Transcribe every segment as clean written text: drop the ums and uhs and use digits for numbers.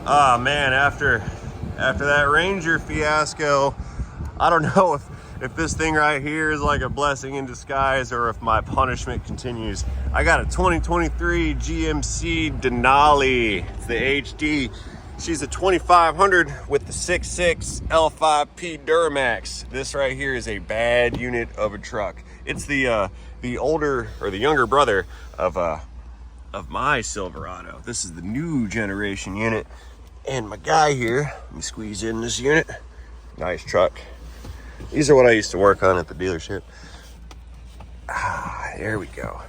Oh man, after that Ranger fiasco, I don't know if this thing right here is like a blessing in disguise or if my punishment continues. I got a 2023 GMC Denali. It's the HD. She's a 2500 with the 6.6 L5P Duramax. This right here is a bad unit of a truck. It's the older or the younger brother of my Silverado. This is the new generation unit. And my guy here, let me squeeze in this unit. Nice truck. These are what I used to work on at the dealership. There we go.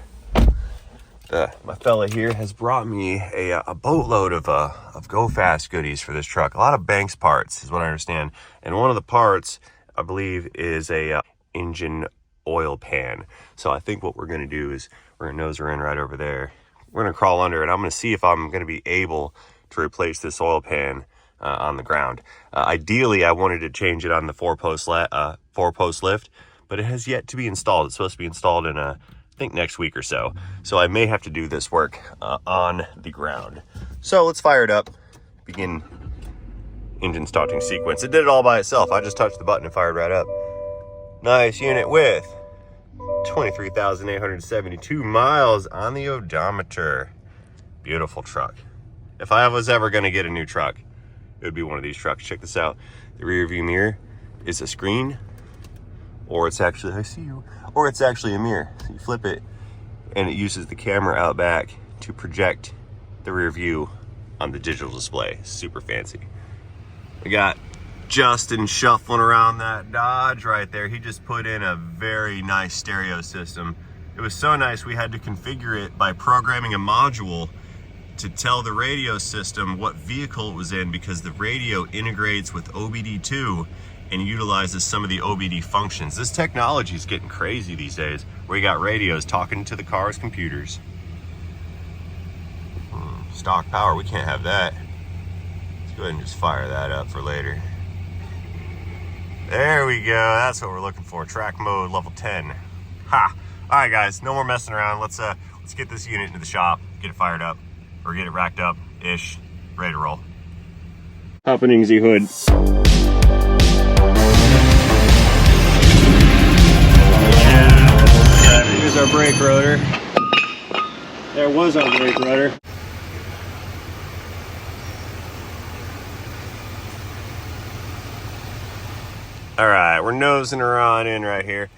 My fella here has brought me a boatload of Go Fast goodies for this truck. A lot of Banks parts is what I understand. And one of the parts, I believe, is a engine oil pan. So I think what we're gonna do is we're gonna nose her in right over there. We're gonna crawl under it. I'm gonna see if I'm gonna be able to replace this oil pan on the ground. Ideally, I wanted to change it on the four-post lift, but it has yet to be installed. It's supposed to be installed in I think next week or so. So I may have to do this work on the ground. So let's fire it up, begin engine starting sequence. It did it all by itself. I just touched the button and fired right up. Nice unit with 23,872 miles on the odometer. Beautiful truck. If I was ever gonna get a new truck, it would be one of these trucks. Check this out. The rear view mirror is a screen, or it's actually, I see you, or it's actually a mirror. So you flip it and it uses the camera out back to project the rear view on the digital display. Super fancy. We got Justin shuffling around that Dodge right there. He just put in a very nice stereo system. It was so nice we had to configure it by programming a module to tell the radio system what vehicle it was in, because the radio integrates with OBD2 and utilizes some of the OBD functions. This technology is getting crazy these days, where you got radios talking to the car's computers. Stock power, we can't have that. Let's go ahead and just fire that up for later. There we go, that's what we're looking for. Track mode, level 10. Ha! All right guys, no more messing around. Let's get this unit into the shop, get it fired up, or get it racked up-ish, ready to roll. Happenings, hood. Yeah, here's our brake rotor. There was our brake rotor. All right, we're nosing her on in right here.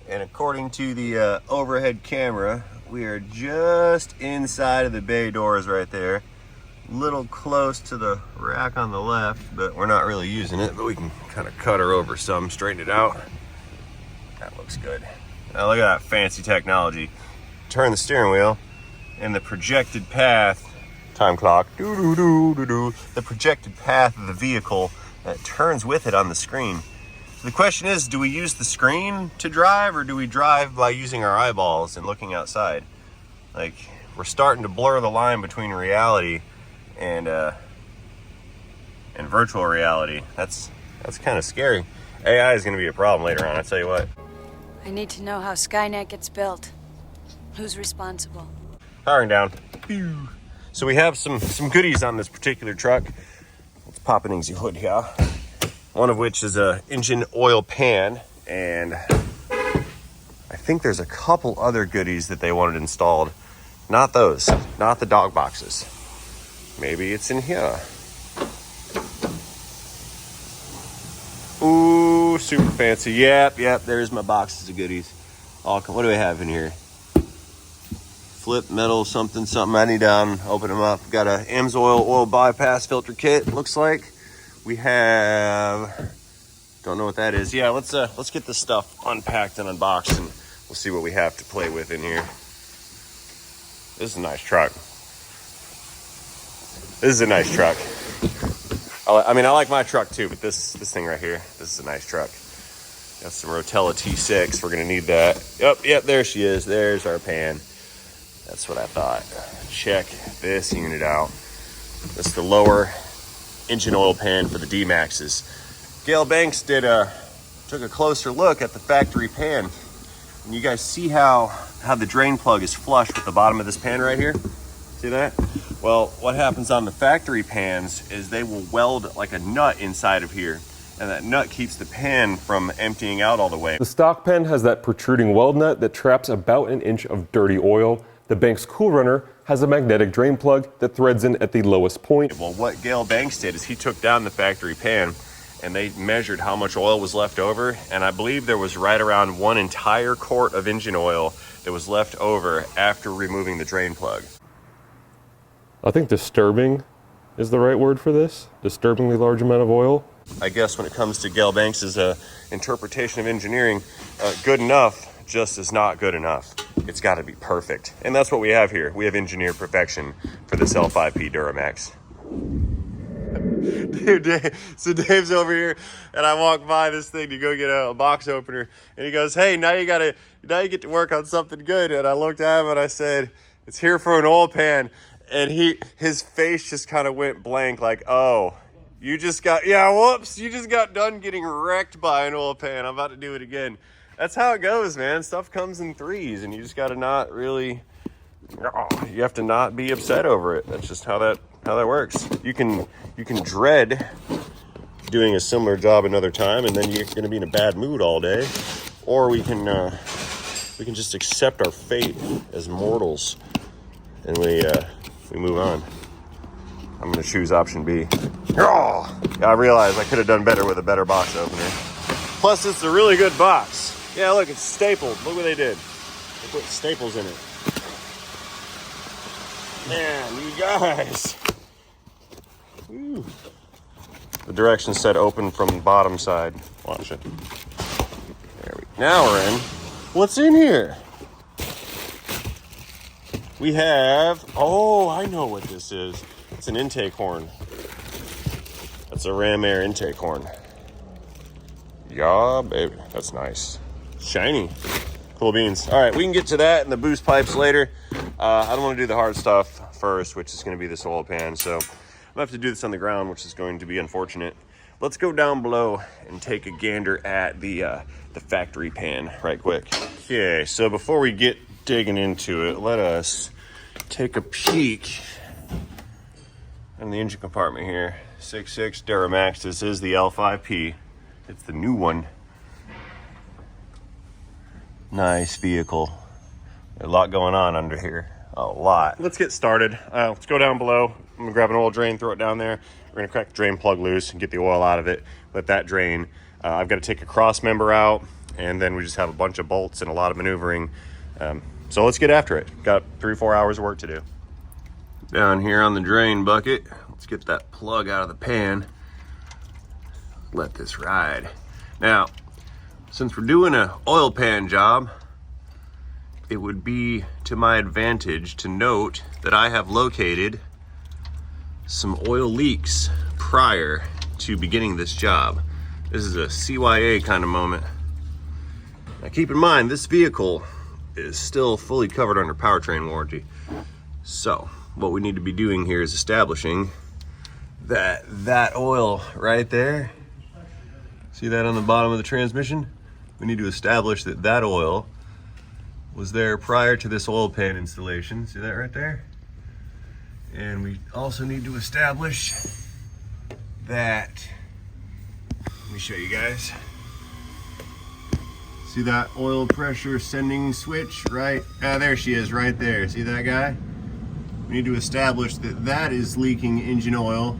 And according to the overhead camera, we are just inside of the bay doors right there. A little close to the rack on the left, but we're not really using it, but we can kind of cut her over some, straighten it out. That looks good. Now look at that fancy technology. Turn the steering wheel and the projected path, time clock, the projected path of the vehicle that turns with it on the screen. The question is, do we use the screen to drive, or do we drive by using our eyeballs and looking outside? Like, we're starting to blur the line between reality and virtual reality. That's kind of scary. AI is going to be a problem later on, I'll tell you what. I need to know how Skynet gets built. Who's responsible? Powering down. So we have some goodies on this particular truck. Let's pop an easy hood here. One of which is a engine oil pan, and I think there's a couple other goodies that they wanted installed. Not those, not the dog boxes. Maybe it's in here. Ooh, super fancy. Yep, there's my boxes of goodies. What do we have in here? Flip metal something. I need to open them up. Got a Amsoil oil bypass filter kit, looks like. We have, don't know what that is. Yeah, let's get this stuff unpacked and unboxed, and we'll see what we have to play with in here. This is a nice truck. I mean, I like my truck too, but this thing right here, this is a nice truck. Got some Rotella T6. We're gonna need that. Yep, there she is. There's our pan. That's what I thought. Check this unit out. This is the lower engine oil pan for the D-Maxes. Gail Banks took a closer look at the factory pan. And you guys see how the drain plug is flush with the bottom of this pan right here? See that? Well, what happens on the factory pans is they will weld like a nut inside of here, and that nut keeps the pan from emptying out all the way. The stock pan has that protruding weld nut that traps about an inch of dirty oil. The Banks Cool Runner has a magnetic drain plug that threads in at the lowest point. Well, what Gale Banks did is he took down the factory pan and they measured how much oil was left over, and I believe there was right around 1 entire quart of engine oil that was left over after removing the drain plug. I think disturbing is the right word for this. Disturbingly large amount of oil. I guess when it comes to Gale Banks' interpretation of engineering, good enough just is not good enough. It's got to be perfect. And that's what we have here. We have engineered perfection for this L5P Duramax. Dude, so Dave's over here, and I walk by this thing to go get a box opener, and he goes, "Hey, now you get to work on something good." And I looked at him and I said, "It's here for an oil pan." And his face just kind of went blank, like, "Oh, you just got done getting wrecked by an oil pan. I'm about to do it again." That's how it goes, man. Stuff comes in threes, and you just got to not really, you have to not be upset over it. That's just how that works. You can dread doing a similar job another time, and then you're going to be in a bad mood all day, or we can just accept our fate as mortals, and we move on. I'm going to choose option B. I realize I could have done better with a better box opener. Plus, it's a really good box. Yeah, look, it's stapled. Look what they did. They put staples in it. Man, you guys. Woo. The directions said open from the bottom side. Watch it. Now we're in. What's in here? We have, I know what this is. It's an intake horn. That's a Ram Air intake horn. Yeah, baby. That's nice. Shiny. Cool beans. All right, we can get to that and the boost pipes later. I don't want to do the hard stuff first, which is going to be this oil pan. So I'm going to have to do this on the ground, which is going to be unfortunate. Let's go down below and take a gander at the factory pan right quick. Okay, so before we get digging into it, let us take a peek in the engine compartment here. 6.6 Duramax. This is the L5P. It's the new one. Nice vehicle. A lot going on under here. A lot. Let's get started. Let's go down below. I'm gonna grab an oil drain, throw it down there. We're gonna crack the drain plug loose and get the oil out of it. Let that drain. I've got to take a cross member out, and then we just have a bunch of bolts and a lot of maneuvering. So let's get after it. Got 3-4 hours of work to do. Down here on the drain bucket, let's get that plug out of the pan. Let this ride. Now, since we're doing an oil pan job, it would be to my advantage to note that I have located some oil leaks prior to beginning this job. This is a CYA kind of moment. Now keep in mind, this vehicle is still fully covered under powertrain warranty. So what we need to be doing here is establishing that oil right there. See that on the bottom of the transmission? We need to establish that oil was there prior to this oil pan installation. See that right there? And we also need to establish that, let me show you guys. See that oil pressure sending switch, right? There she is right there. See that guy? We need to establish that is leaking engine oil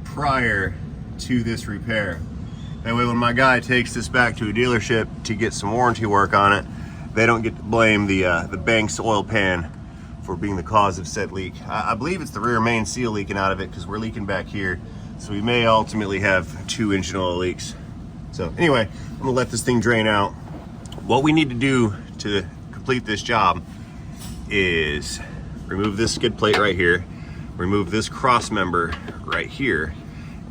prior to this repair. That way when my guy takes this back to a dealership to get some warranty work on it, they don't get to blame the Banks oil pan for being the cause of said leak. I believe it's the rear main seal leaking out of it because we're leaking back here. So we may ultimately have 2 engine oil leaks. So anyway, I'm gonna let this thing drain out. What we need to do to complete this job is remove this skid plate right here, remove this cross member right here,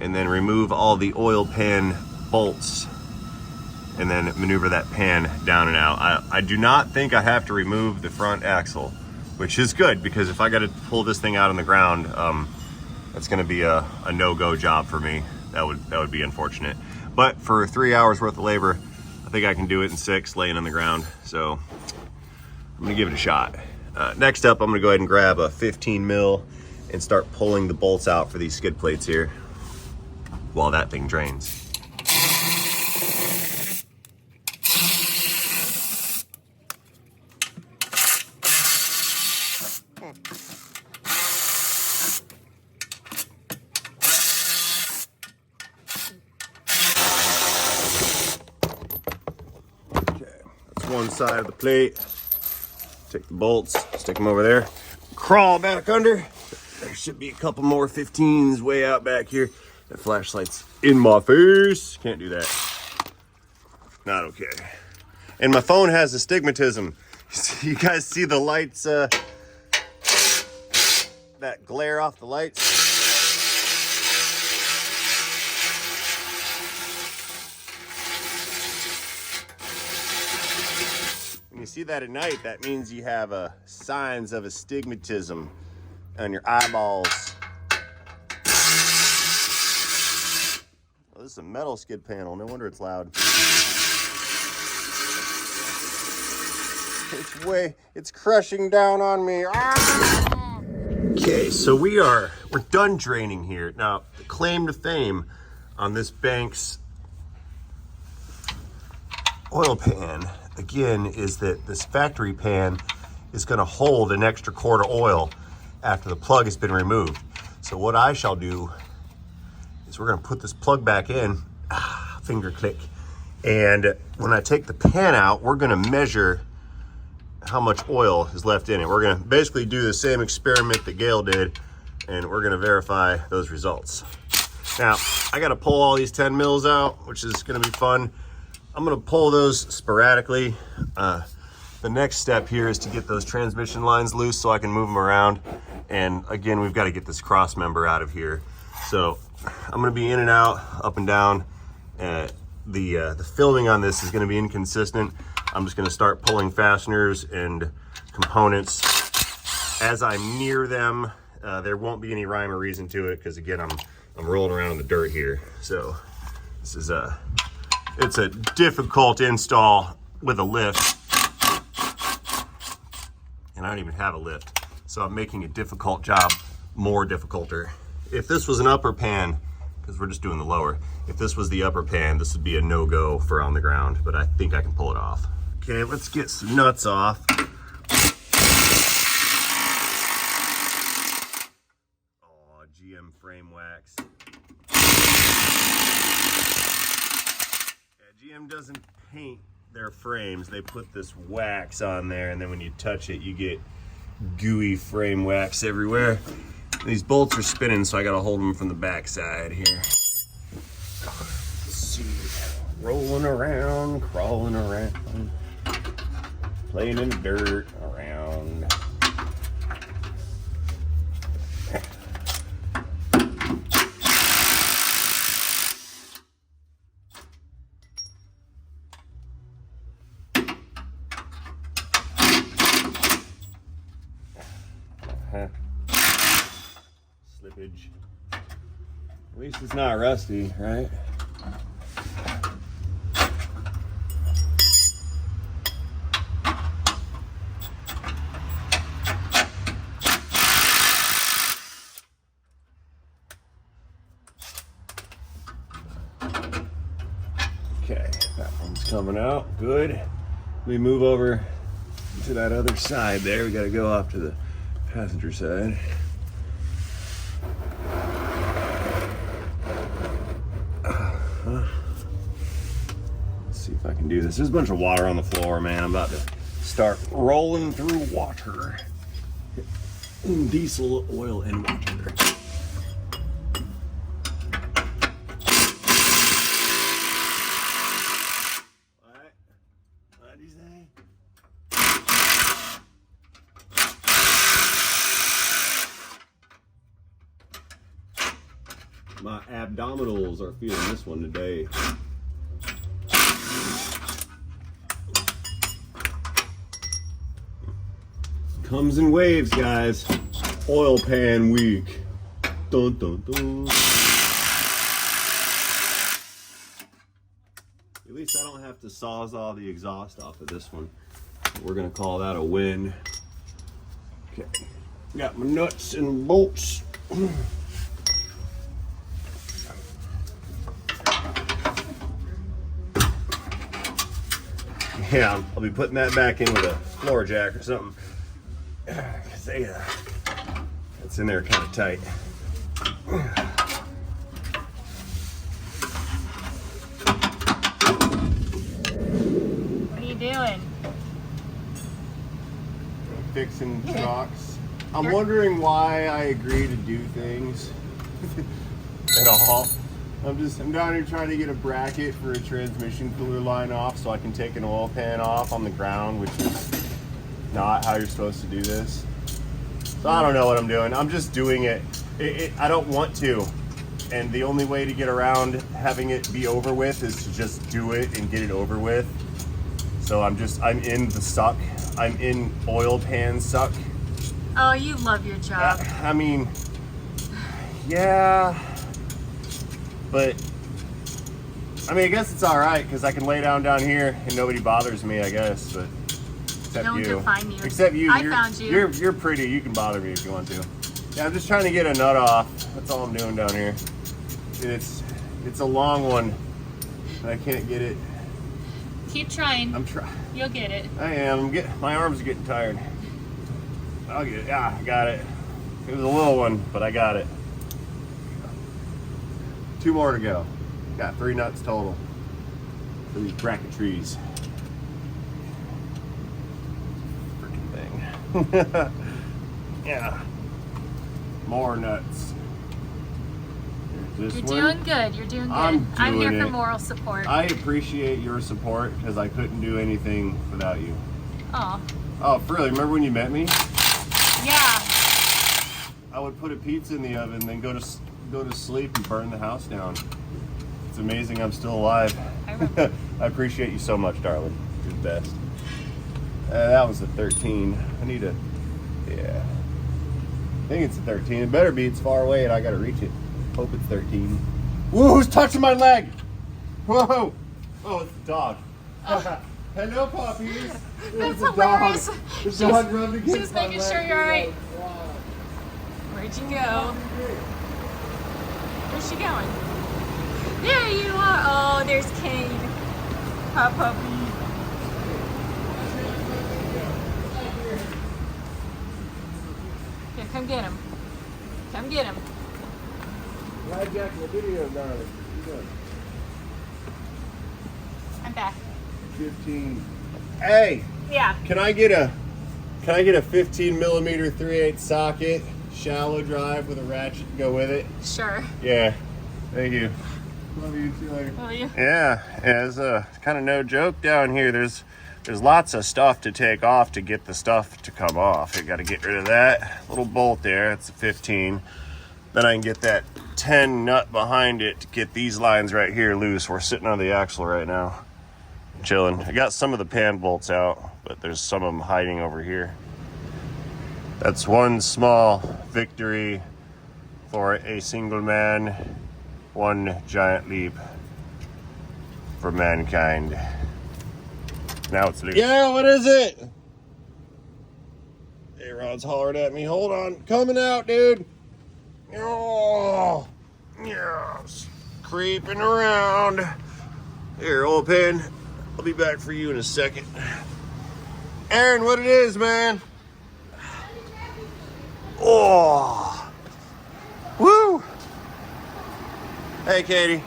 and then remove all the oil pan bolts, and then maneuver that pan down and out. I do not think I have to remove the front axle, which is good, because if I got to pull this thing out on the ground, that's going to be a no-go job for me. That would be unfortunate. But for 3 hours worth of labor, I think I can do it in 6 laying on the ground. So I'm going to give it a shot. Next up, I'm going to go ahead and grab a 15 mil and start pulling the bolts out for these skid plates here while that thing drains. One side of the plate, take the bolts, stick them over there, crawl back under. There should be a couple more 15s way out back here. That flashlight's in my face. Can't do that. Not okay. And my phone has astigmatism. You guys see the lights, that glare off the lights? When you see that at night, that means you have signs of astigmatism on your eyeballs. Oh, this is a metal skid panel. No wonder it's loud. It's crushing down on me. Ah! Okay, so we're done draining here. Now, the claim to fame on this Banks oil pan, again, is that this factory pan is going to hold an extra quart of oil after the plug has been removed. So what I shall do is we're going to put this plug back in, finger click, and when I take the pan out, we're going to measure how much oil is left in it. We're going to basically do the same experiment that Gail did, and we're going to verify those results. Now, I got to pull all these 10 mils out, which is going to be fun. I'm gonna pull those sporadically. The next step here is to get those transmission lines loose so I can move them around. And again, we've got to get this cross member out of here. So I'm gonna be in and out, up and down. The filming on this is gonna be inconsistent. I'm just gonna start pulling fasteners and components as I'm near them. There won't be any rhyme or reason to it because again, I'm rolling around in the dirt here. So this is it's a difficult install with a lift, and I don't even have a lift, so I'm making a difficult job more difficulter. If this was an upper pan, because we're just doing the lower, if this was the upper pan, this would be a no-go for on the ground, but I think I can pull it off. Okay, let's get some nuts off. Oh, GM frame wax. GM doesn't paint their frames. They put this wax on there, and then when you touch it, you get gooey frame wax everywhere. These bolts are spinning, so I gotta hold them from the back side here. Let's see. Rolling around, crawling around, playing in the dirt, around. Slippage. At least it's not rusty, right? Okay, that one's coming out. Good. We move over to that other side there. We got to go off to the passenger side. Let's see if I can do this. There's a bunch of water on the floor, man. I'm about to start rolling through water. Diesel, oil, and water. What did you say? My abdominals are feeling this one today. Comes in waves, guys. Oil pan week. Dun, dun, dun. At least I don't have to sawzall the exhaust off of this one. We're gonna call that a win. Okay. Got my nuts and bolts. Yeah, I'll be putting that back in with a floor jack or something. Cause it's in there kind of tight. What are you doing? Fixing shocks. I'm wondering why I agree to do things at all. I'm down here trying to get a bracket for a transmission cooler line off so I can take an oil pan off on the ground, which is not how you're supposed to do this. So I don't know what I'm doing. I'm just doing it. I don't want to. And the only way to get around having it be over with is to just do it and get it over with. So I'm in the suck. I'm in oil pan suck. Oh, you love your job. I mean, yeah. But, I mean, I guess it's all right because I can lay down here and nobody bothers me, I guess. But except Don't you. define you. Except you. I found you. You're pretty. You can bother me if you want to. Yeah, I'm just trying to get a nut off. That's all I'm doing down here. It's a long one, and I can't get it. Keep trying. I'm trying. You'll get it. I am. My arms are getting tired. I'll get it. Yeah, I got it. It was a little one, but I got it. 2 more to go. Got 3 nuts total for these bracketries. Freaking thing. Yeah. More nuts. There's You're this one. doing good. You're doing good. I'm here doing for it. moral support. I appreciate your support because I couldn't do anything without you. Oh. Oh, really? Remember when you met me? Yeah. I would put a pizza in the oven, then go to sleep and burn the house down. It's amazing I'm still alive. I remember. I appreciate you so much, darling. You're the best. That was a 13. I need a, yeah. I think it's a 13. It better be. It's far away and I gotta reach it. Hope it's 13. Whoa, who's touching my leg? Whoa. Oh, it's the dog. Hello, puppies. That's The hilarious. dog. The dog rubbed against She's my making leg. sure you're all right. Where'd you go? Where's she going? There you are. Oh, there's Kane. Pop puppy. Here, come get him. Come get him. Hijack the video, darling. I'm back. 15. Hey, Yeah. can I get a 15 millimeter 3/8 socket, shallow drive with a ratchet to go with it? Sure. Yeah. Thank you. Love you. See you later. Will you? Yeah, it's kind of no joke down here. There's lots of stuff to take off to get the stuff to come off. You got to get rid of that little bolt there. It's a 15. Then I can get that 10 nut behind it to get these lines right here loose. We're sitting on the axle right now, chilling. I got some of the pan bolts out, but there's some of them hiding over here. That's one small victory for a single man, one giant leap for mankind. Now it's loose. Yeah, what is it? A-Rod's hollered at me. Hold on. Coming out, dude. Oh, yes. Creeping around. Here, old pan. I'll be back for you in a second. Aaron, what it is, man? Oh. Woo. Hey, Katie.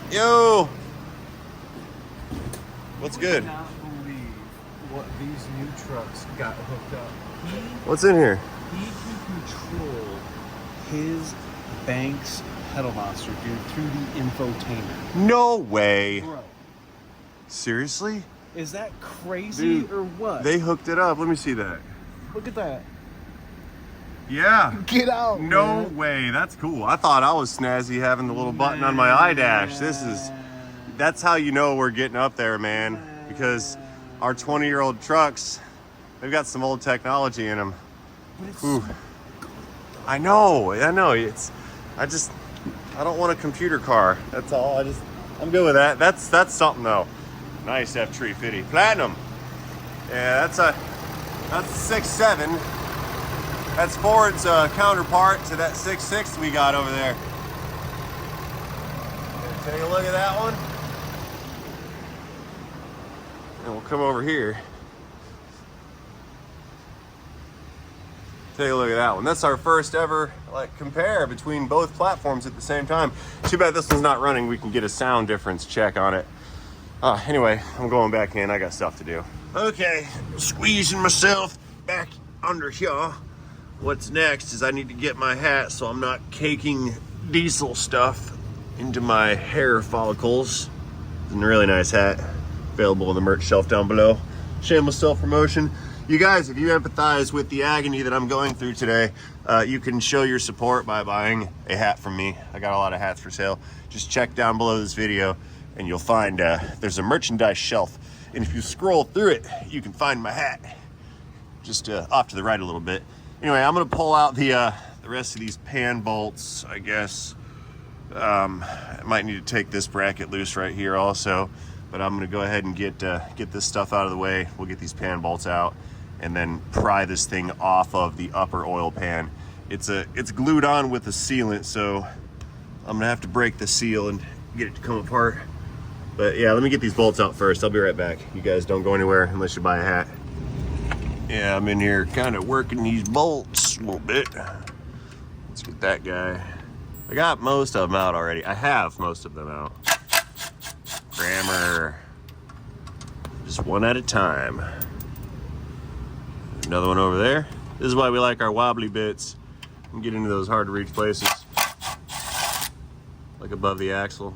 Yo. What's good? I cannot believe what these new trucks got hooked up. What's in here? He can control his Banks pedal monster, dude, through the infotainment. No way. Bro, Seriously? is that crazy Dude, or what? They hooked it up. Let me see that. Look at that. Yeah. Get out. No man. way. That's cool. I thought I was snazzy having the little button on my iDash. That's how you know we're getting up there, man. Because our 20-year-old trucks, they've got some old technology in them. But it's Ooh. I know. I don't want a computer car. That's all. I'm good with that. That's something though. Nice F350 Platinum. Yeah, that's a 6.7. That's Ford's counterpart to that 6.6 we got over there. Take a look at that one. And we'll come over here. Take a look at that one. That's our first ever compare between both platforms at the same time. Too bad this one's not running. We can get a sound difference check on it. Anyway, I'm going back in. I got stuff to do. Okay, squeezing myself back under here. What's next is I need to get my hat so I'm not caking diesel stuff into my hair follicles. It's a really nice hat. Available on the merch shelf down below. Shameless self-promotion. You guys, if you empathize with the agony that I'm going through today, you can show your support by buying a hat from me. I got a lot of hats for sale. Just check down below this video and you'll find there's a merchandise shelf. And if you scroll through it, you can find my hat. Just off to the right a little bit. Anyway, I'm gonna pull out the rest of these pan bolts, I guess. I might need to take this bracket loose right here also, but I'm gonna go ahead and get this stuff out of the way. We'll get these pan bolts out and then pry this thing off of the upper oil pan. It's glued on with a sealant, so I'm gonna have to break the seal and get it to come apart. But yeah, let me get these bolts out first. I'll be right back. You guys don't go anywhere unless you buy a hat. Yeah, I'm in here kind of working these bolts a little bit. Let's get that guy. I got most of them out already. I have most of them out. Grammar. Just one at a time. Another one over there. This is why we like our wobbly bits and get into those hard to reach places. Like above the axle.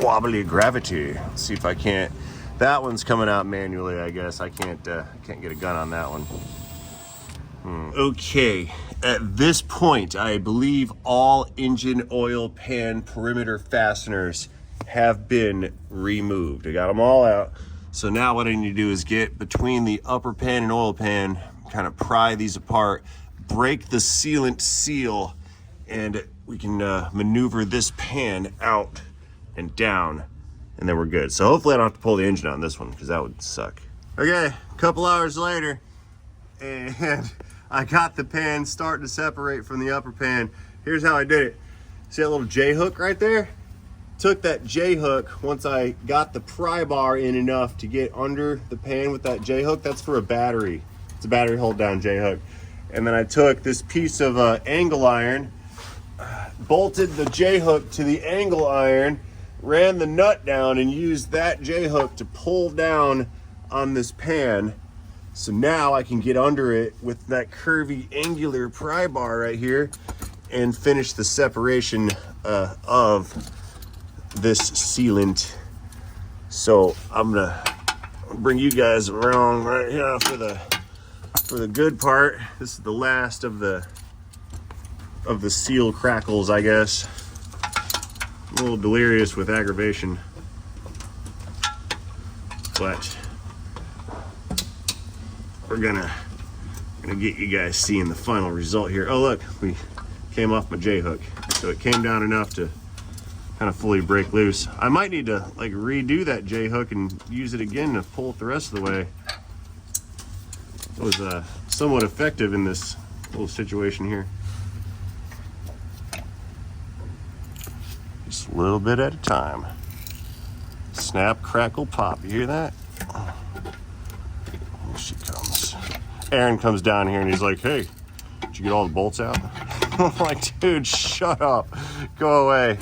Wobbly gravity. Let's see if I can't. That one's coming out manually, I guess. I can't get a gun on that one. Okay, at this point, I believe all engine oil pan perimeter fasteners have been removed. I got them all out. So now what I need to do is get between the upper pan and oil pan, kind of pry these apart, break the sealant seal, and we can maneuver this pan out and down, and then we're good. So hopefully I don't have to pull the engine out on this one, because that would suck. Okay, a couple hours later, and I got the pan starting to separate from the upper pan. Here's how I did it. See that little J-hook right there? Took that J-hook, once I got the pry bar in enough to get under the pan with that J-hook, that's for a battery. It's a battery hold down J-hook. And then I took this piece of angle iron, bolted the J-hook to the angle iron, ran the nut down and used that J-hook to pull down on this pan. So now I can get under it with that curvy angular pry bar right here and finish the separation of this sealant. So I'm gonna bring you guys around right here for the good part. This is the last of the seal crackles, I guess. I'm a little delirious with aggravation, but we're gonna get you guys seeing the final result here. Oh look, we came off my J-hook, so it came down enough to kind of fully break loose. I might need to like redo that J-hook and use it again to pull it the rest of the way. It was somewhat effective in this little situation here. Just a little bit at a time. Snap, crackle, pop. You hear that? Here she comes. Aaron comes down here and he's like, "Hey, did you get all the bolts out?" I'm like, "Dude, shut up. Go away."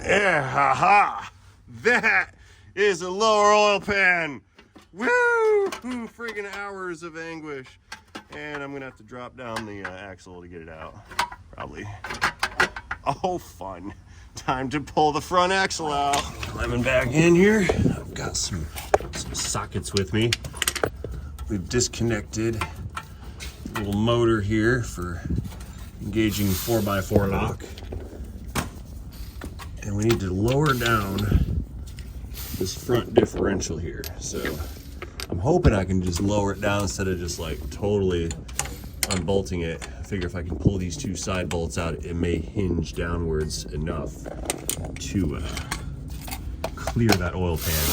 Yeah, haha. That is a lower oil pan. Woo! Friggin' hours of anguish. And I'm gonna have to drop down the axle to get it out. Probably. Oh, fun. Time to pull the front axle out. Climbing back in here. I've got some sockets with me. We've disconnected a little motor here for engaging 4x4 lock. And we need to lower down this front differential here. So I'm hoping I can just lower it down instead of just like totally unbolting it. I figure if I can pull these two side bolts out, it may hinge downwards enough to clear that oil pan.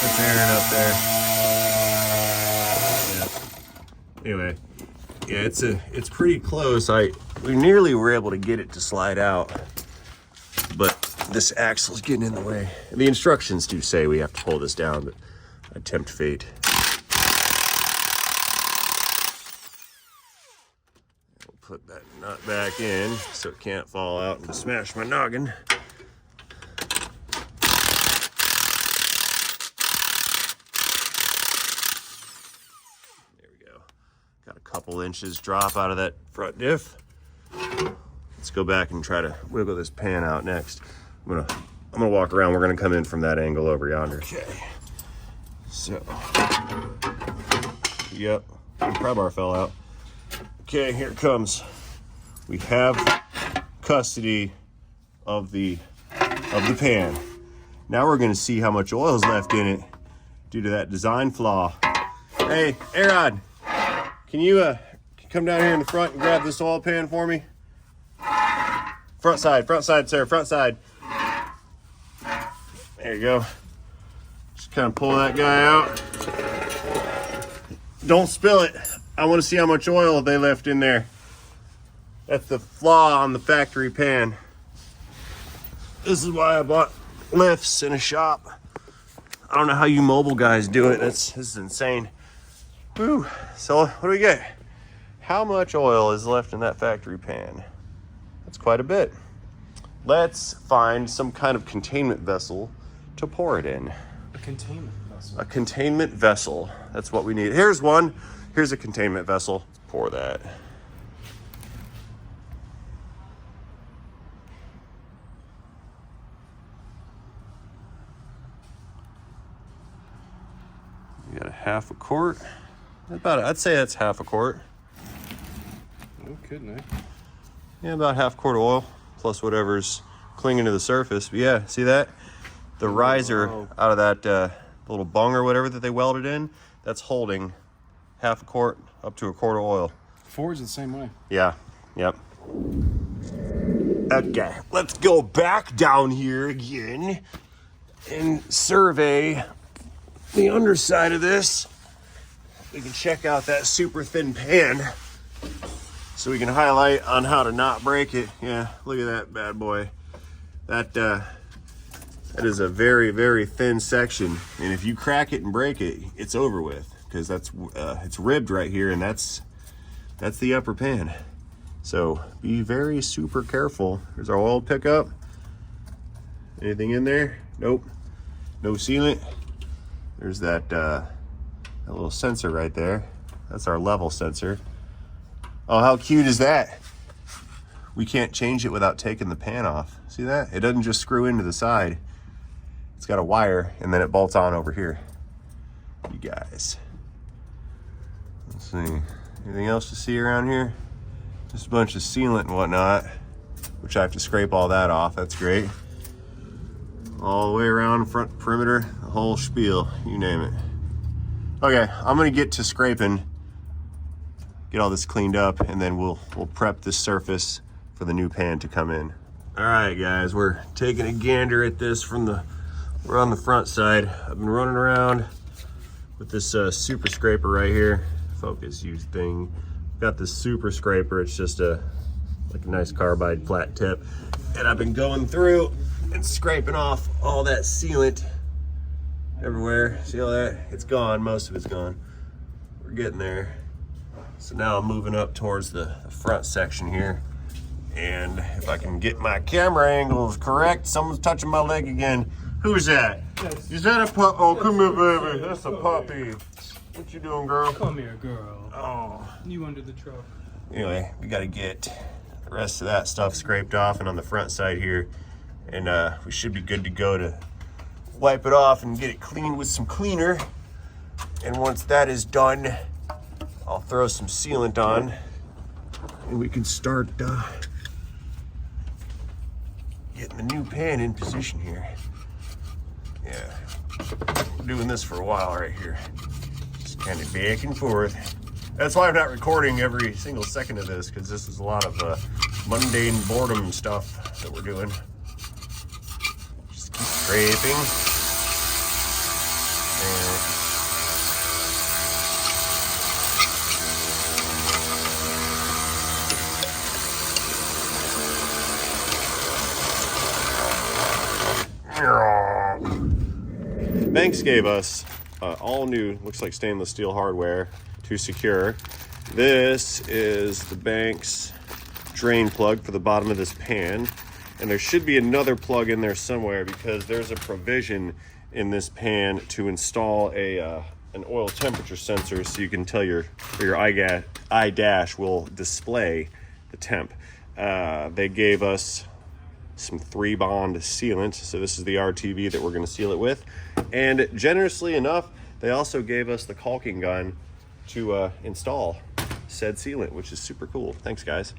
It's airing up there. Yeah. Anyway, yeah, it's pretty close. We nearly were able to get it to slide out, but this axle's getting in the way. The instructions do say we have to pull this down, but I tempt fate. We'll put that nut back in so it can't fall out and smash my noggin. There we go. Got a couple inches drop out of that front diff. Let's go back and try to wiggle this pan out next. I'm gonna walk around. We're gonna come in from that angle over yonder. Okay. So, yep, the pry bar fell out. Okay, here it comes. We have custody of the pan. Now we're gonna see how much oil is left in it due to that design flaw. Hey, A-Rod, can you come down here in the front and grab this oil pan for me? Front side, sir, front side. There you go. Just kind of pull that guy out. Don't spill it. I want to see how much oil they left in there. That's the flaw on the factory pan. This is why I bought lifts in a shop. I don't know how you mobile guys do it. This is insane. Woo. So what do we get? How much oil is left in that factory pan? That's quite a bit. Let's find some kind of containment vessel to pour it in. A containment vessel. A containment vessel. That's what we need. Here's one. Here's a containment vessel. Pour that. You got a half a quart. I'd say that's half a quart. No kidding, eh? Yeah, about half quart of oil, plus whatever's clinging to the surface. But yeah, see that? The riser out of that little bung or whatever that they welded in, that's holding half a quart up to a quart of oil. Ford's the same way. Yeah, yep. Okay, let's go back down here again and survey the underside of this. We can check out that super thin pan so we can highlight on how to not break it. Yeah, look at that bad boy. That is a very, very thin section, and if you crack it and break it, it's over with, because it's ribbed right here, and that's the upper pan. So be very super careful. Here's our oil pickup. Anything in there? Nope. No sealant. There's that little sensor right there. That's our level sensor. Oh, how cute is that? We can't change it without taking the pan off. See that? It doesn't just screw into the side. It's got a wire, and then it bolts on over here. You guys. Let's see. Anything else to see around here? Just a bunch of sealant and whatnot, which I have to scrape all that off. That's great. All the way around front perimeter, the whole spiel, you name it. Okay, I'm gonna get to scraping, get all this cleaned up, and then we'll prep this surface for the new pan to come in. All right, guys, we're taking a gander at this we're on the front side. I've been running around with this super scraper right here. Focus, you thing. Got this super scraper. It's just like a nice carbide flat tip, and I've been going through and scraping off all that sealant everywhere. See all that? It's gone. Most of it's gone. We're getting there. So now I'm moving up towards the front section here. And if I can get my camera angles correct, someone's touching my leg again. Who's that? Yes. Is that a pup? Oh, come here, baby. That's a puppy. What you doing, girl? Come here, girl. Oh. You under the truck. Anyway, we got to get the rest of that stuff scraped off and on the front side here. And we should be good to go to wipe it off and get it cleaned with some cleaner. And once that is done, I'll throw some sealant on and we can start getting the new pan in position here. Yeah, we're doing this for a while right here. Just kind of back and forth. That's why I'm not recording every single second of this, because this is a lot of mundane boredom stuff that we're doing. scraping. Banks gave us all new, looks like stainless steel hardware to secure. This is the Banks drain plug for the bottom of this pan, and there should be another plug in there somewhere because there's a provision in this pan to install an oil temperature sensor so you can tell your eye dash will display the temp. They gave us some 3-bond sealant, so this is the RTV that we're going to seal it with, and generously enough they also gave us the caulking gun to install said sealant, which is super cool. Thanks, guys.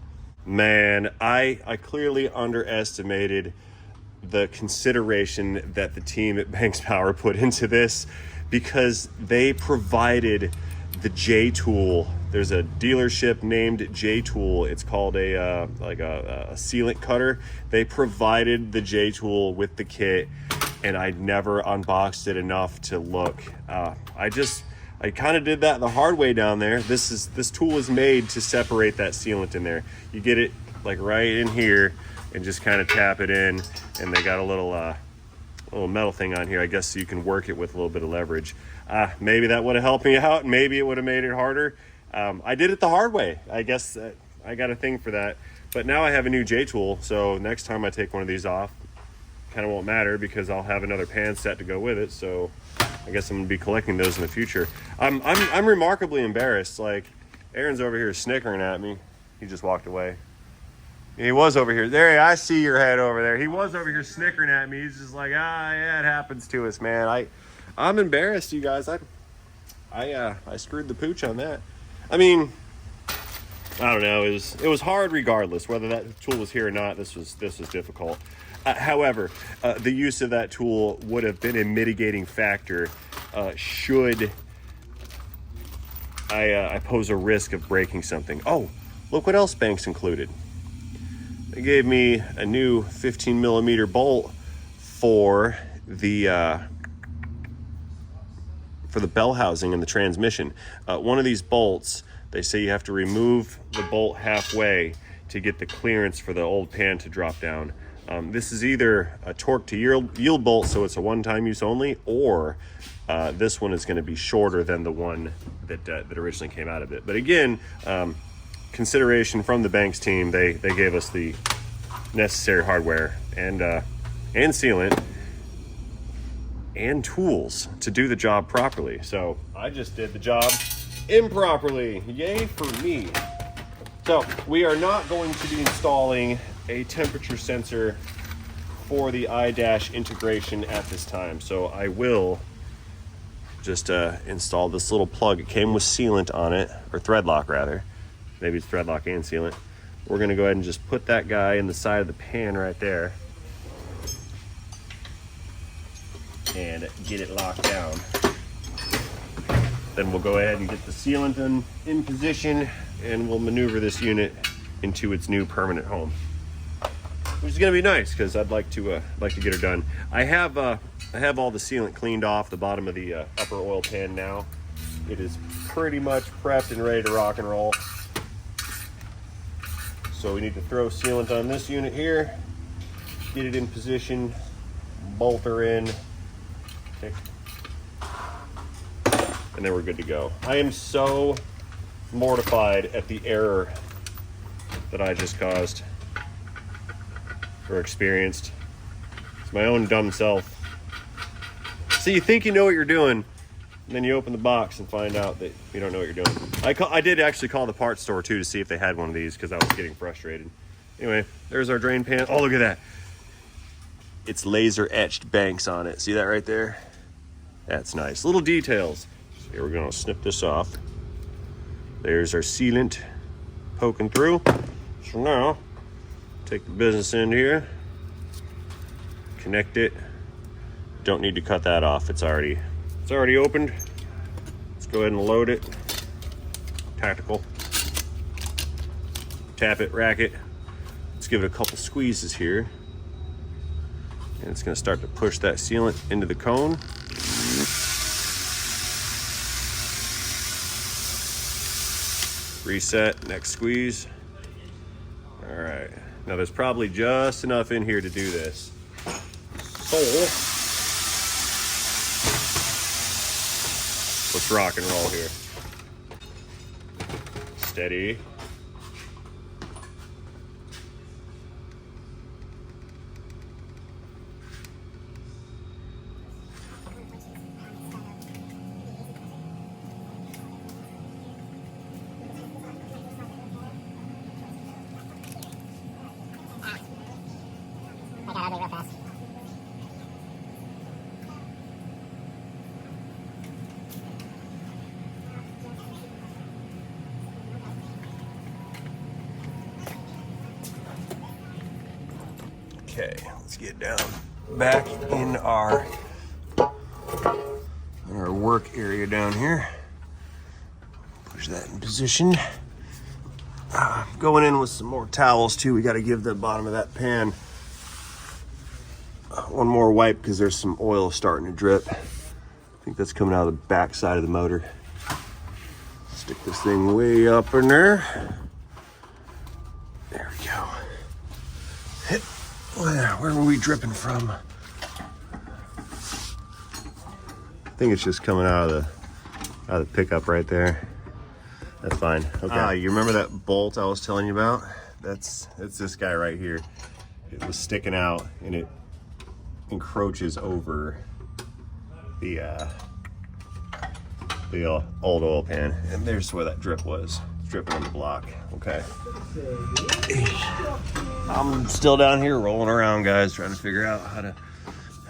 Man, I clearly underestimated the consideration that the team at Banks Power put into this, because they provided the J tool. There's a dealership named J Tool. It's called a sealant cutter. They provided the J tool with the kit, and I never unboxed it enough to look. I kind of did that the hard way down there. This tool is made to separate that sealant in there. You get it like right in here and just kind of tap it in, and they got a little metal thing on here, I guess, so you can work it with a little bit of leverage. Maybe that would have helped me out. Maybe it would have made it harder. I did it the hard way. I guess I got a thing for that. But now I have a new J tool, so next time I take one of these off, kind of won't matter because I'll have another pan set to go with it. So I guess I'm gonna be collecting those in the future. I'm remarkably embarrassed. Like, Aaron's over here snickering at me. He just walked away. He was over here. There, I see your head over there. He was over here snickering at me. He's just like, yeah, it happens to us, man. I'm embarrassed, you guys. I screwed the pooch on that. I mean, I don't know. It was hard regardless, whether that tool was here or not. This was difficult. However, the use of that tool would have been a mitigating factor should I pose a risk of breaking something. Oh, look what else Banks included. They gave me a new 15 millimeter bolt for the bell housing in the transmission. One of these bolts, they say you have to remove the bolt halfway to get the clearance for the old pan to drop down. This is either a torque to yield bolt, so it's a one-time use only, or this one is going to be shorter than the one that originally came out of it. But again, consideration from the Banks team, they gave us the necessary hardware and sealant and tools to do the job properly. So I just did the job improperly. Yay for me. So we are not going to be installing a temperature sensor for the iDash integration at this time. So I will just install this little plug. It came with sealant on it, or thread lock rather. Maybe it's thread lock and sealant. We're gonna go ahead and just put that guy in the side of the pan right there and get it locked down. Then we'll go ahead and get the sealant in position, and we'll maneuver this unit into its new permanent home, which is gonna be nice because I'd like to get her done. I have all the sealant cleaned off the bottom of the upper oil pan now. It is pretty much prepped and ready to rock and roll. So we need to throw sealant on this unit here, get it in position, bolt her in, okay, and then we're good to go. I am so mortified at the error that I just caused or experienced. It's my own dumb self. So you think you know what you're doing, and then you open the box and find out that you don't know what you're doing. I did actually call the parts store too to see if they had one of these because I was getting frustrated. Anyway, there's our drain pan. Oh, look at that. It's laser etched Banks on it. See that right there? That's nice. Little details. So here we're gonna snip this off. There's our sealant poking through. So now, take the business end here, connect it. Don't need to cut that off. It's already opened. Let's go ahead and load it. Tactical. Tap it, rack it. Let's give it a couple squeezes here. And it's gonna start to push that sealant into the cone. Reset, next squeeze. All right, now there's probably just enough in here to do this. So, let's rock and roll here. Steady. Okay, let's get down back in our work area down here. Push that in position. Going in with some more towels too. We got to give the bottom of that pan one more wipe because there's some oil starting to drip. I think that's coming out of the back side of the motor. Stick this thing way up in there. There we go. Where were we dripping from? I think it's just coming out of the pickup right there. That's fine. Okay. You remember that bolt I was telling you about? That's this guy right here. It was sticking out and it encroaches over the old oil pan, and there's where that drip was. It's dripping on the block. Okay. I'm still down here rolling around, guys, trying to figure out how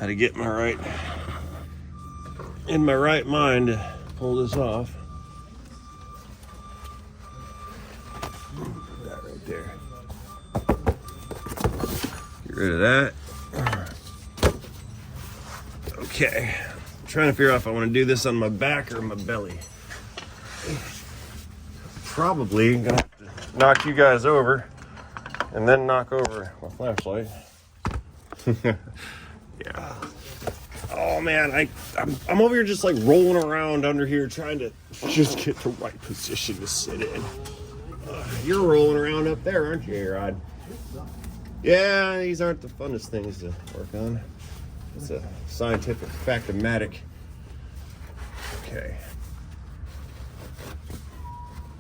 to get in my right mind to pull this off. Put that right there. Get rid of that. Okay. I'm trying to figure out if I want to do this on my back or my belly. Probably gonna have to knock you guys over and then knock over my flashlight. Yeah. Oh man, I'm over here just like rolling around under here trying to just get the right position to sit in. You're rolling around up there, aren't you, A-Rod? Yeah, these aren't the funnest things to work on. It's a scientific factomatic. Okay.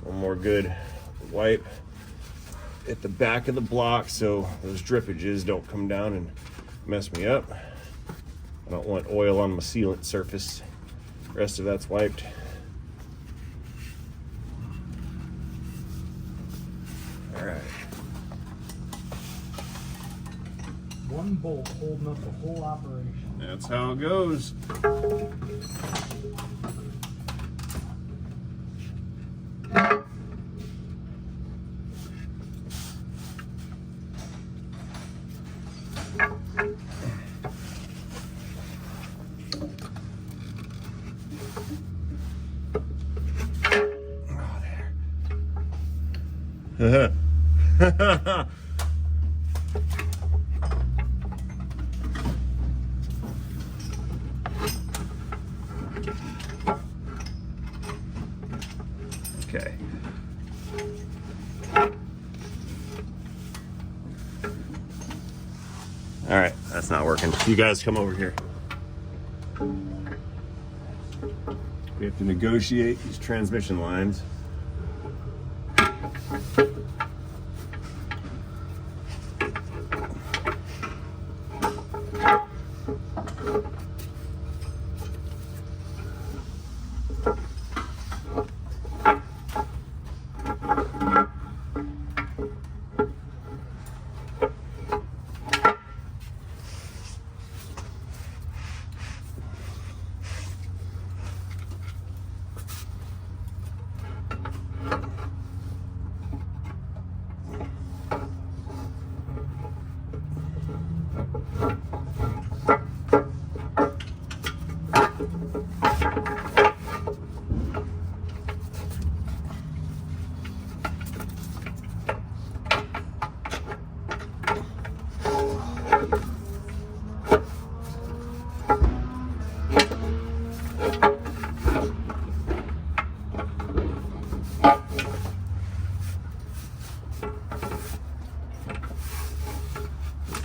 One more good wipe at the back of the block so those drippages don't come down and mess me up. I don't want oil on my sealant surface. The rest of that's wiped. All right. One bolt holding up the whole operation. That's how it goes. Okay. All right, that's not working. You guys come over here. We have to negotiate these transmission lines.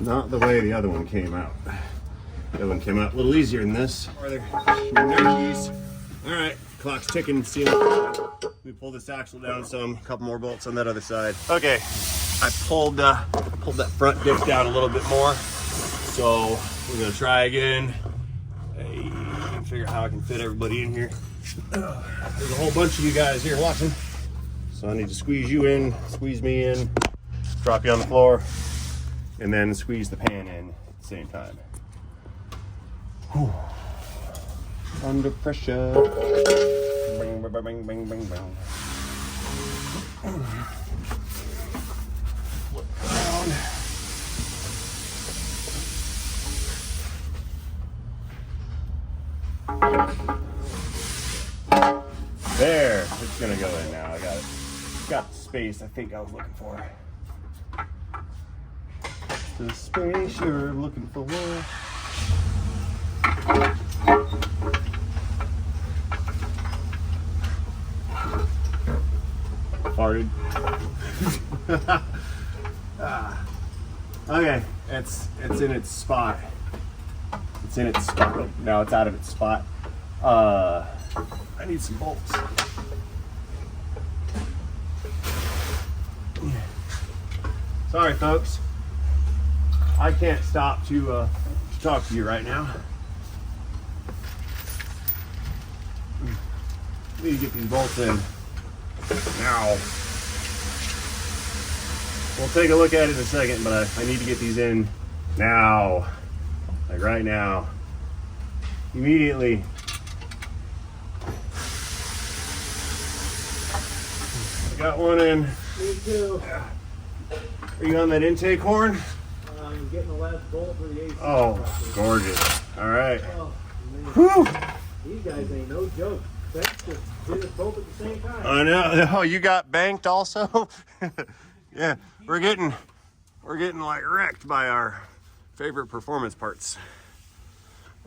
Not the way the other one came out. The other one came out a little easier than this. Are there no keys? All right, clock's ticking. See, let me pull this axle down some. A couple more bolts on that other side. Okay, I pulled that front dick down a little bit more. So we're gonna try again. Hey, figure out how I can fit everybody in here. There's a whole bunch of you guys here watching. So I need to squeeze you in, squeeze me in, drop you on the floor, and then squeeze the pan in at the same time. Whew. Under pressure. Bing, bing, bing, bing, bing, bing. Flip around. There, it's gonna go in now. I got it. Got the space I think I was looking for. The space you're looking for. Farted. Okay, it's in its spot. It's in its spot. Now it's out of its spot. I need some bolts. Sorry, folks. I can't stop to talk to you right now. I need to get these bolts in now. We'll take a look at it in a second, but I need to get these in now. Like right now. Immediately. I got one in. Me too. Are you on that intake horn? I'm getting the last bolt for the AC. Oh, gorgeous. All right. Oh, man. Whew. These guys ain't no joke. That's just did us both at the same time. I know. Oh, you got banked also? Yeah, we're getting like wrecked by our favorite performance parts.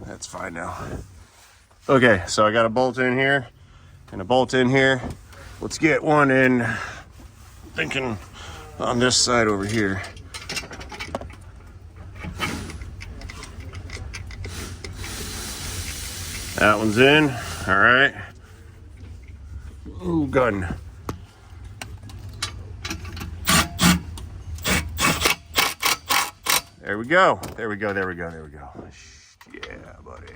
That's fine now. Okay, so I got a bolt in here and a bolt in here. Let's get one in, thinking on this side over here. That one's in. All right. Ooh, gun. There we go. There we go. There we go. There we go. Yeah, buddy.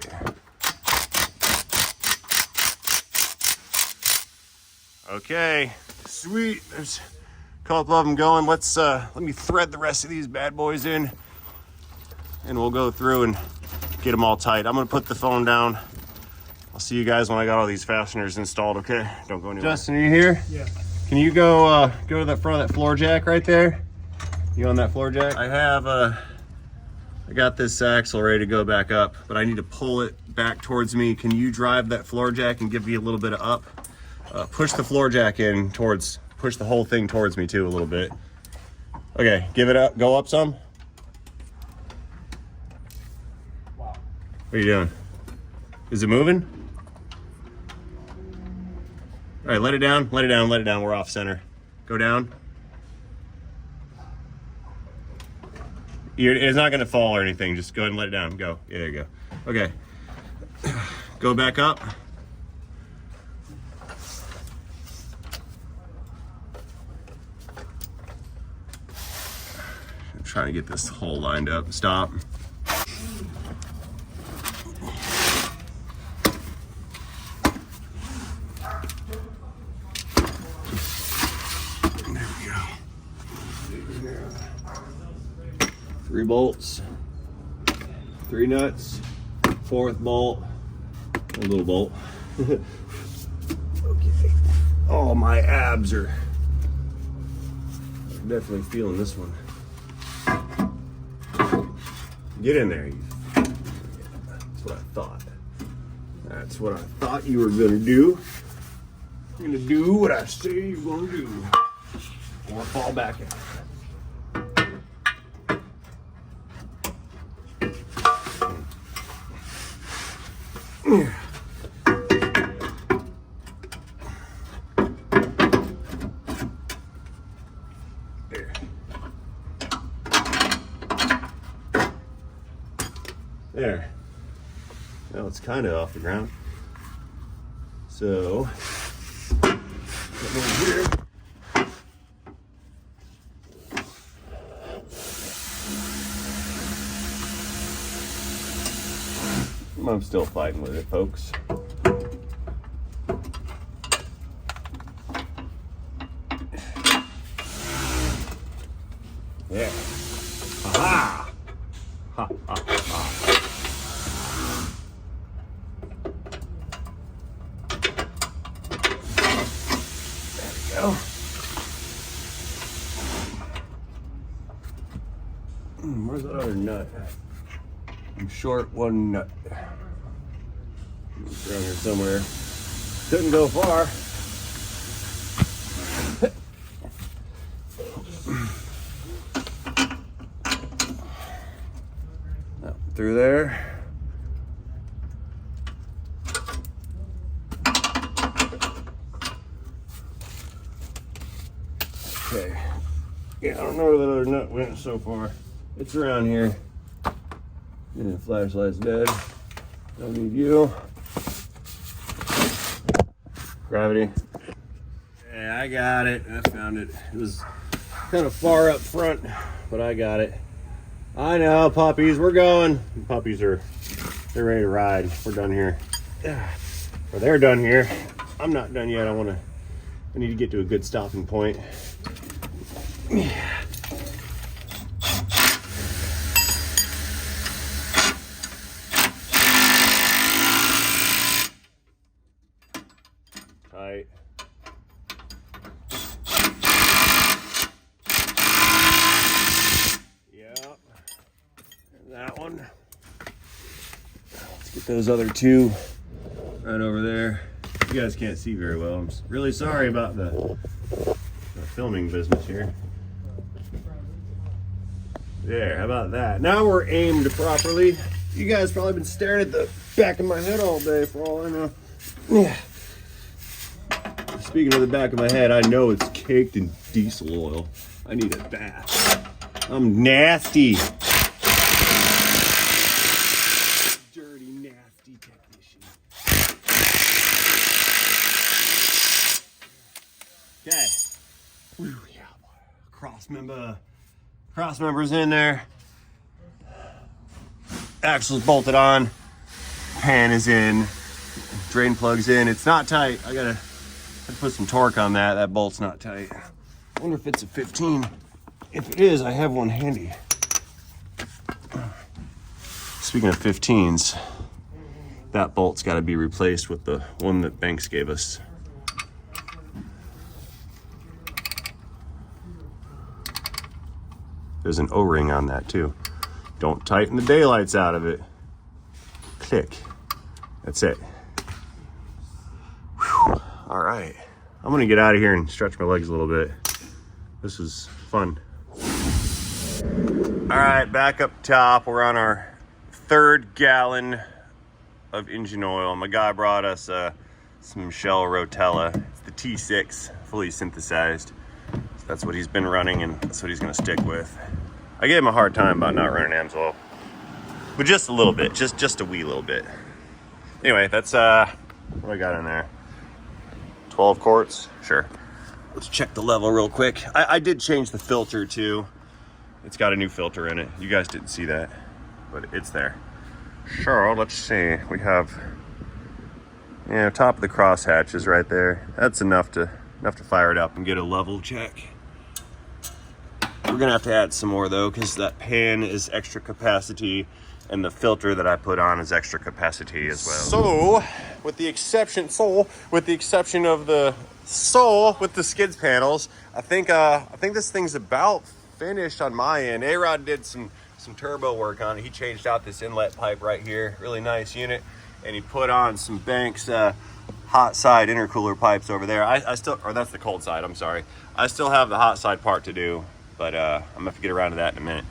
Okay, sweet. There's a couple of them going. Let me thread the rest of these bad boys in, and we'll go through and get them all tight. I'm gonna put the phone down. I'll see you guys when I got all these fasteners installed. Okay, don't go anywhere. Justin, are you here? Yeah. Can you go to the front of that floor jack right there? You on that floor jack? I got this axle ready to go back up, but I need to pull it back towards me. Can you drive that floor jack and give me a little bit of up? Push the floor jack in towards, push the whole thing towards me too a little bit. Okay, give it up, go up some. Wow. What are you doing? Is it moving? All right, let it down, let it down, let it down. We're off center. Go down. It's not gonna fall or anything. Just go ahead and let it down. Go. Yeah, there you go. Okay. Go back up. I'm trying to get this hole lined up. Stop. There we go. 3 bolts, 3 nuts, 4th bolt, a little bolt. Okay. Oh, my abs are definitely feeling this one. Get in there. That's what I thought. That's what I thought you were gonna do. You're gonna do what I say you're gonna do. Or fall back in. kind of off the ground. So, come over here. I'm still fighting with it, folks. Yeah. Aha! Ha, ha, ha. There we go. Where's that other nut? I'm short one nut. It's around here somewhere. Couldn't go far. Up through there. Okay. Yeah, I don't know where that other nut went so far. It's around here. Yeah, flashlight's dead. Don't need you. Gravity. Yeah, I got it. I found it. It was kind of far up front, but I got it. I know, puppies, we're going. Puppies they're ready to ride. We're done here. Or they're done here. I'm not done yet. I need to get to a good stopping point. Tight. Yep. And that one. Let's get those other two right over there. You guys can't see very well. I'm really sorry about the filming business here. There, how about that? Now we're aimed properly. You guys probably been staring at the back of my head all day for all I know. Yeah. Speaking of the back of my head, I know it's caked in diesel oil. I need a bath. I'm nasty. Dirty, nasty technician. Okay. Whew, yeah. Cross member's in there. Axle's bolted on. Pan is in. Drain plug's in. It's not tight. I gotta put some torque on that. That bolt's not tight. I wonder if it's a 15. If it is, I have one handy. Speaking of 15s, that bolt's got to be replaced with the one that Banks gave us. There's an O-ring on that too. Don't tighten the daylights out of it. Click. That's it. Whew. All right. I'm gonna get out of here and stretch my legs a little bit. This is fun. All right, back up top. We're on our 3rd gallon of engine oil. My guy brought us some Shell Rotella. It's the T6, fully synthesized. So that's what he's been running, and that's what he's gonna stick with. I gave him a hard time about not running Amsoil, but just a little bit, just a wee little bit. Anyway, that's what I got in there. 12 quarts, sure. Let's check the level real quick. I did change the filter too. It's got a new filter in it. You guys didn't see that, but it's there. Sure, let's see. We have, top of the crosshatch is right there. That's enough to fire it up and get a level check. We're gonna have to add some more though, because that pan is extra capacity and the filter that I put on is extra capacity as well. So, with the exception of the sole with the skids panels, I think this thing's about finished on my end. A-Rod did some turbo work on it. He changed out this inlet pipe right here, really nice unit, and he put on some Banks hot side intercooler pipes over there. Or that's the cold side, I'm sorry. I still have the hot side part to do, but I'm gonna have to get around to that in a minute.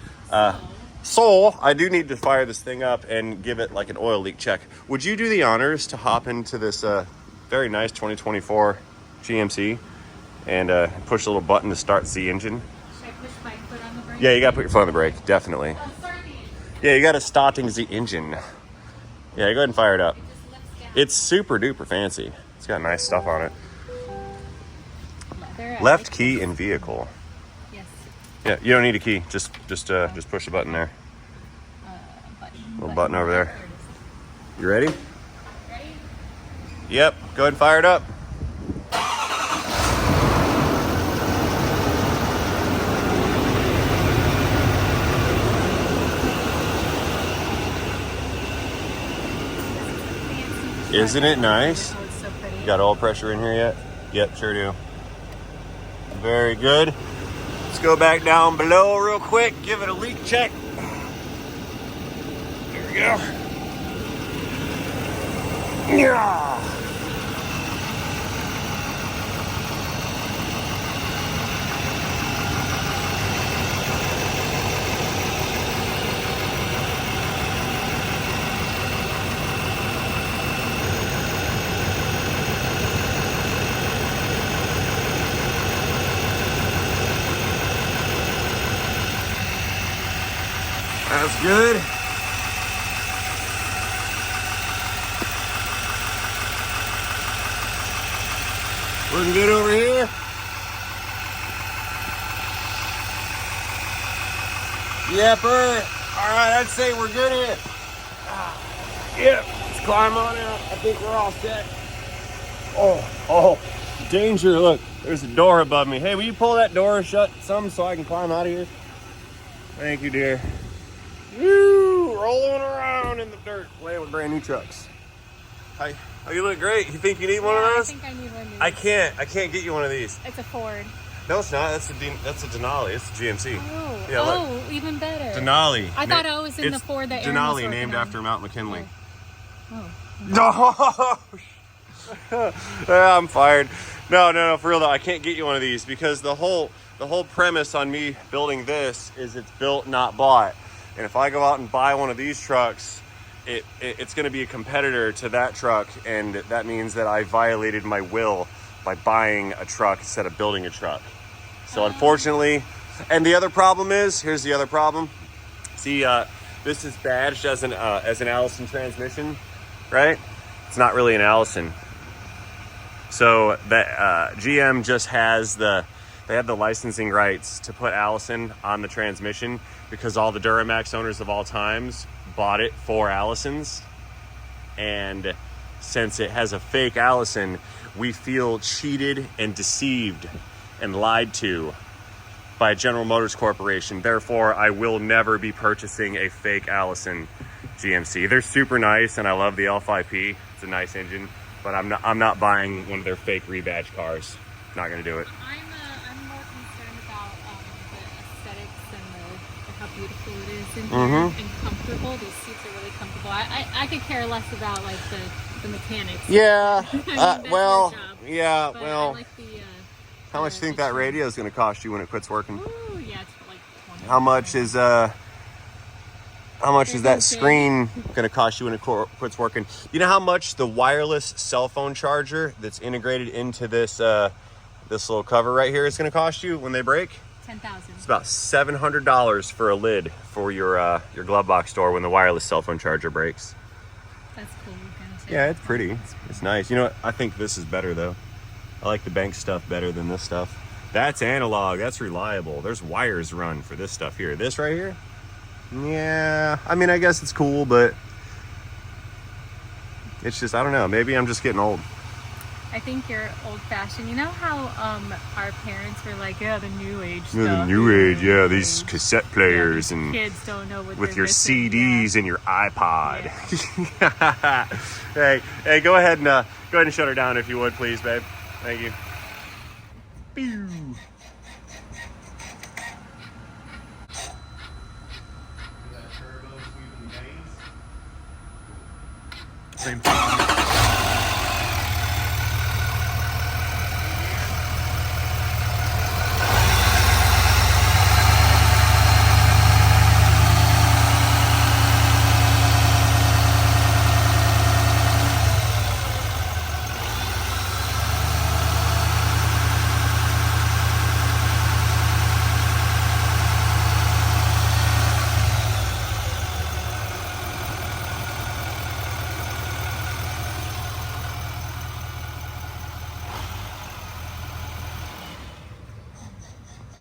So I do need to fire this thing up and give it like an oil leak check. Would you do the honors to hop into this very nice 2024 GMC and push a little button to start the engine? Should I push my foot on the brake? Yeah, you gotta put your foot on the brake, definitely. I'll start the engine. Yeah, you gotta starting the engine. Yeah, go ahead and fire it up. It's super duper fancy. It's got nice stuff on it. Leather, Left key in vehicle. Yes. Yeah, you don't need a key. Just push the button there. Little button over there. You ready? Ready? Yep. Go ahead and fire it up. Isn't it nice? Oh, it's so pretty. You got oil pressure in here yet? Yep, sure do. Very good. Let's go back down below real quick. Give it a leak check. There we go. Yeah. That's good. Looking good over here. Yepper. All right, I'd say we're good here. Yep, let's climb on out. I think we're all set. Oh, danger. Look, there's a door above me. Hey, will you pull that door shut some so I can climb out of here? Thank you, dear. Woo, rolling around in the dirt, playing with brand new trucks. Hi. Oh, you look great. You think you need one of those? I think I need one of these. I can't get you one of these. It's a Ford. No, it's not. That's a Denali. It's a GMC. Oh, Yeah, look. Even better. Denali. I thought I was in the Ford that Aaron was Denali, working named on. after Mount McKinley. Oh. No. I'm fired. No, for real though. I can't get you one of these because the whole premise on me building this is it's built, not bought. And if I go out and buy one of these trucks, it's going to be a competitor to that truck, and that means that I violated my will by buying a truck instead of building a truck. So unfortunately, and the other problem is, here's the other problem. See, this is badged as an Allison transmission, right? It's not really an Allison. So that GM just has they have the licensing rights to put Allison on the transmission because all the Duramax owners of all times bought it for Allisons. And since it has a fake Allison, we feel cheated and deceived and lied to by General Motors Corporation. Therefore, I will never be purchasing a fake Allison GMC. They're super nice, and I love the L5P. It's a nice engine, but I'm not buying one of their fake rebadge cars. Not gonna do it. I'm more concerned about the aesthetics and how beautiful it is in here and comfortable. These seats are really comfortable. I could care less about like the mechanics. Yeah. I mean, that's their job. Yeah. But Well. I like the, How much do you think that radio is going to cost you when it quits working? Ooh, yeah, it's like 20. How much is that screen going to cost you when it quits working? You know how much the wireless cell phone charger that's integrated into this this little cover right here is going to cost you when they break? $10,000. It's about $700 for a lid for your glove box door when the wireless cell phone charger breaks. That's cool. Yeah, it's pretty. It's nice. You know what? I think this is better though. I like the bank stuff better than this stuff. That's analog. That's reliable. There's wires run for this stuff here. This right here? Yeah. I mean, I guess it's cool, but it's just, I don't know. Maybe I'm just getting old. I think you're old-fashioned. You know how our parents were like, yeah, the new age stuff. Yeah, the new age. Yeah, these cassette players and kids don't know what with they're your missing, CDs and your iPod. Yeah. hey, go ahead and shut her down if you would, please, babe. Thank you. Pew. Same thing.